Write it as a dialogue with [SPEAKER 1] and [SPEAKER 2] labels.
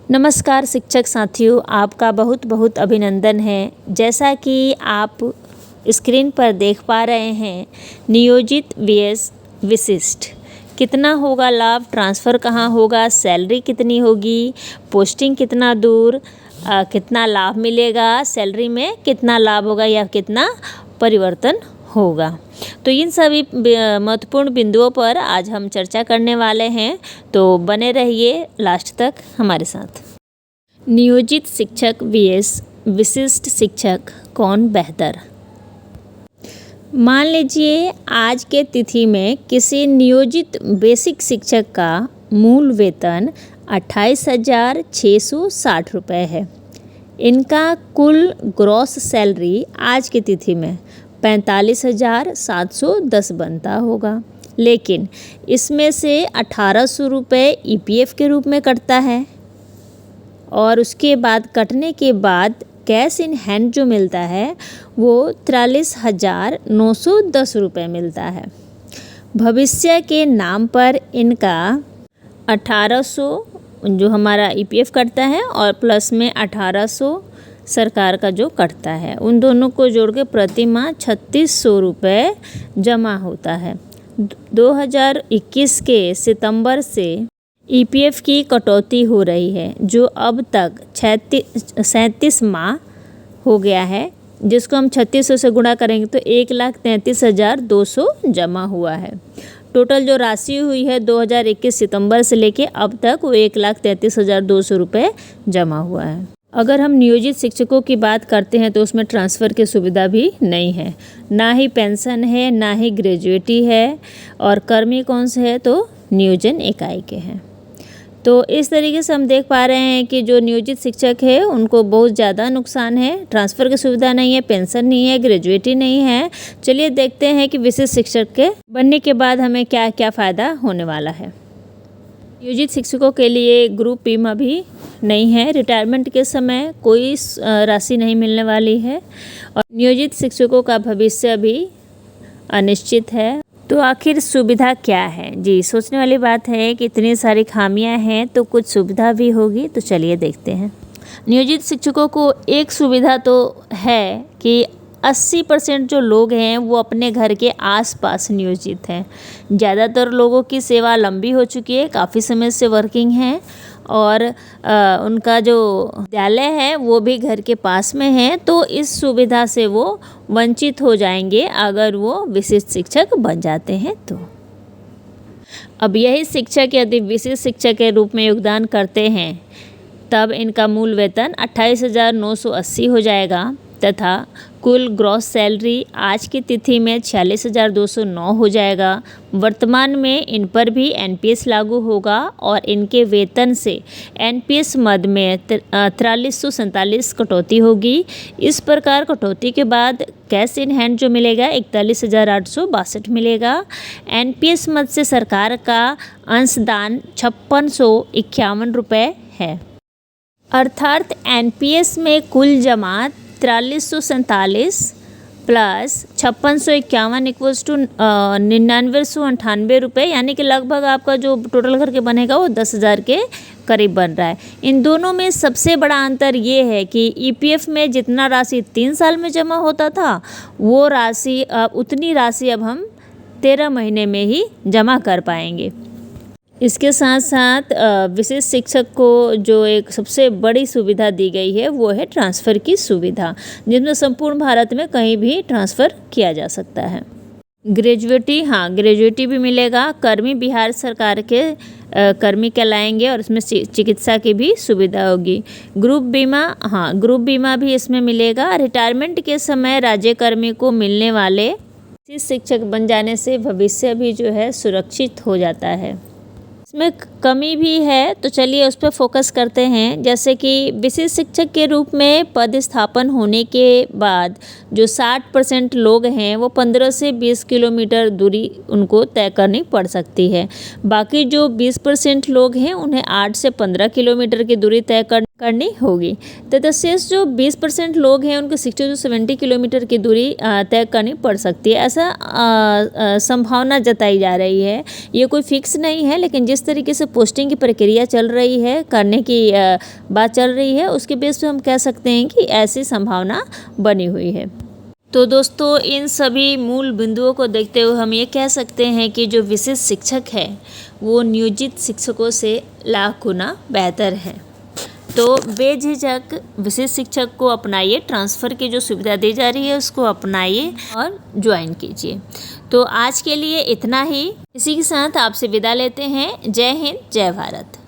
[SPEAKER 1] नमस्कार शिक्षक साथियों, आपका बहुत बहुत अभिनंदन है। जैसा कि आप स्क्रीन पर देख पा रहे हैं, नियोजित vs विशिष्ट कितना होगा लाभ, ट्रांसफ़र कहाँ होगा, सैलरी कितनी होगी, पोस्टिंग कितना दूर, कितना लाभ मिलेगा, सैलरी में कितना लाभ होगा या कितना परिवर्तन होगा। तो इन सभी महत्वपूर्ण बिंदुओं पर आज हम चर्चा करने वाले हैं, तो बने रहिए लास्ट तक हमारे साथ। नियोजित शिक्षक vs विशिष्ट शिक्षक कौन बेहतर। मान लीजिए आज के तिथि में किसी नियोजित बेसिक शिक्षक का मूल वेतन 28,660 रुपये है। इनका कुल ग्रॉस सैलरी आज की तिथि में 45,710 बनता होगा, लेकिन इसमें से 1,800 रुपये EPF के रूप में कटता है और उसके बाद कटने के बाद कैश इन हैंड जो मिलता है वो 43,910 रुपये मिलता है। भविष्य के नाम पर इनका 1,800 जो हमारा EPF कटता है और प्लस में 1,800 सरकार का जो कटता है, उन दोनों को जोड़ के प्रति माह 3,600 रुपये जमा होता है। 2021 के सितंबर से EPF की कटौती हो रही है, जो अब तक 37 माह हो गया है, जिसको हम 3,600 से गुणा करेंगे तो 1,33,200 जमा हुआ है। टोटल जो राशि हुई है 2021 सितंबर से लेके अब तक वो 1,33,200 रुपये जमा हुआ है। अगर हम नियोजित शिक्षकों की बात करते हैं तो उसमें ट्रांसफ़र की सुविधा भी नहीं है, ना ही पेंशन है, ना ही ग्रेजुएटी है, और कर्मी कौन से है तो नियोजन इकाई के हैं। तो इस तरीके से हम देख पा रहे हैं कि जो नियोजित शिक्षक है उनको बहुत ज़्यादा नुकसान है। ट्रांसफ़र की सुविधा नहीं है, पेंशन नहीं है, ग्रेजुएटी नहीं है। चलिए देखते हैं कि विशिष्ट शिक्षक के बनने के बाद हमें क्या क्या फ़ायदा होने वाला है। नियोजित शिक्षकों के लिए ग्रुप बीमा भी नहीं है, रिटायरमेंट के समय कोई राशि नहीं मिलने वाली है और नियोजित शिक्षकों का भविष्य भी अनिश्चित है। तो आखिर सुविधा क्या है? जी, सोचने वाली बात है कि इतनी सारी खामियां हैं तो कुछ सुविधा भी होगी, तो चलिए देखते हैं। नियोजित शिक्षकों को एक सुविधा तो है कि 80% जो लोग हैं वो अपने घर के आसपास नियोजित हैं। ज़्यादातर लोगों की सेवा लंबी हो चुकी है, काफ़ी समय से वर्किंग हैं और उनका जो विद्यालय है वो भी घर के पास में है, तो इस सुविधा से वो वंचित हो जाएंगे अगर वो विशिष्ट शिक्षक बन जाते हैं तो। अब यही शिक्षक यदि विशिष्ट शिक्षक के रूप में योगदान करते हैं तब इनका मूल वेतन 28,980 हो जाएगा तथा कुल ग्रॉस सैलरी आज की तिथि में 46,209 हो जाएगा। वर्तमान में इन पर भी NPS लागू होगा और इनके वेतन से NPS मद में 4347 कटौती होगी। इस प्रकार कटौती के बाद कैश इन हैंड जो मिलेगा 41,862 मिलेगा। NPS मद से सरकार का अंशदान 5,651 रुपये है, अर्थात NPS में कुल जमा 4347 प्लस 5,651 इक्वल्स टू 9,998 रुपये, यानी कि लगभग आपका जो टोटल करके बनेगा वो 10,000 के करीब बन रहा है। इन दोनों में सबसे बड़ा अंतर ये है कि EPF में जितना राशि 3 साल में जमा होता था वो राशि उतनी राशि अब हम 13 महीने में ही जमा कर पाएंगे। इसके साथ साथ विशिष्ट शिक्षक को जो एक सबसे बड़ी सुविधा दी गई है वो है ट्रांसफ़र की सुविधा, जिसमें संपूर्ण भारत में कहीं भी ट्रांसफ़र किया जा सकता है। ग्रेजुएटी, हाँ ग्रेजुएटी भी मिलेगा। कर्मी बिहार सरकार के कर्मी कहलाएंगे और इसमें चिकित्सा की भी सुविधा होगी। ग्रुप बीमा, हाँ ग्रुप बीमा भी इसमें मिलेगा। रिटायरमेंट के समय राज्य कर्मी को मिलने वाले विशिष्ट शिक्षक बन जाने से भविष्य भी जो है सुरक्षित हो जाता है। इसमें कमी भी है तो चलिए उस पर फोकस करते हैं। जैसे कि विशिष्ट शिक्षक के रूप में पदस्थापन होने के बाद जो 60% लोग हैं वो 15 से 20 किलोमीटर दूरी उनको तय करनी पड़ सकती है। बाकी जो 20% लोग हैं उन्हें 8 से 15 किलोमीटर की दूरी तय करनी करनी होगी। तथा शेष जो 20% लोग हैं उनको 60 to 70 किलोमीटर की दूरी तय करनी पड़ सकती है, ऐसा संभावना जताई जा रही है। ये कोई फिक्स नहीं है, लेकिन जिस तरीके से पोस्टिंग की प्रक्रिया चल रही है, करने की बात चल रही है, उसके बेस पे हम कह सकते हैं कि ऐसी संभावना बनी हुई है। तो दोस्तों, इन सभी मूल बिंदुओं को देखते हुए हम ये कह सकते हैं कि जो विशेष शिक्षक है वो नियोजित शिक्षकों से लाख गुना बेहतर है। तो बेझिझक विशेष शिक्षक को अपनाइए, ट्रांसफ़र की जो सुविधा दी जा रही है उसको अपनाइए और ज्वाइन कीजिए। तो आज के लिए इतना ही। इसी के साथ आपसे विदा लेते हैं। जय हिंद, जय भारत।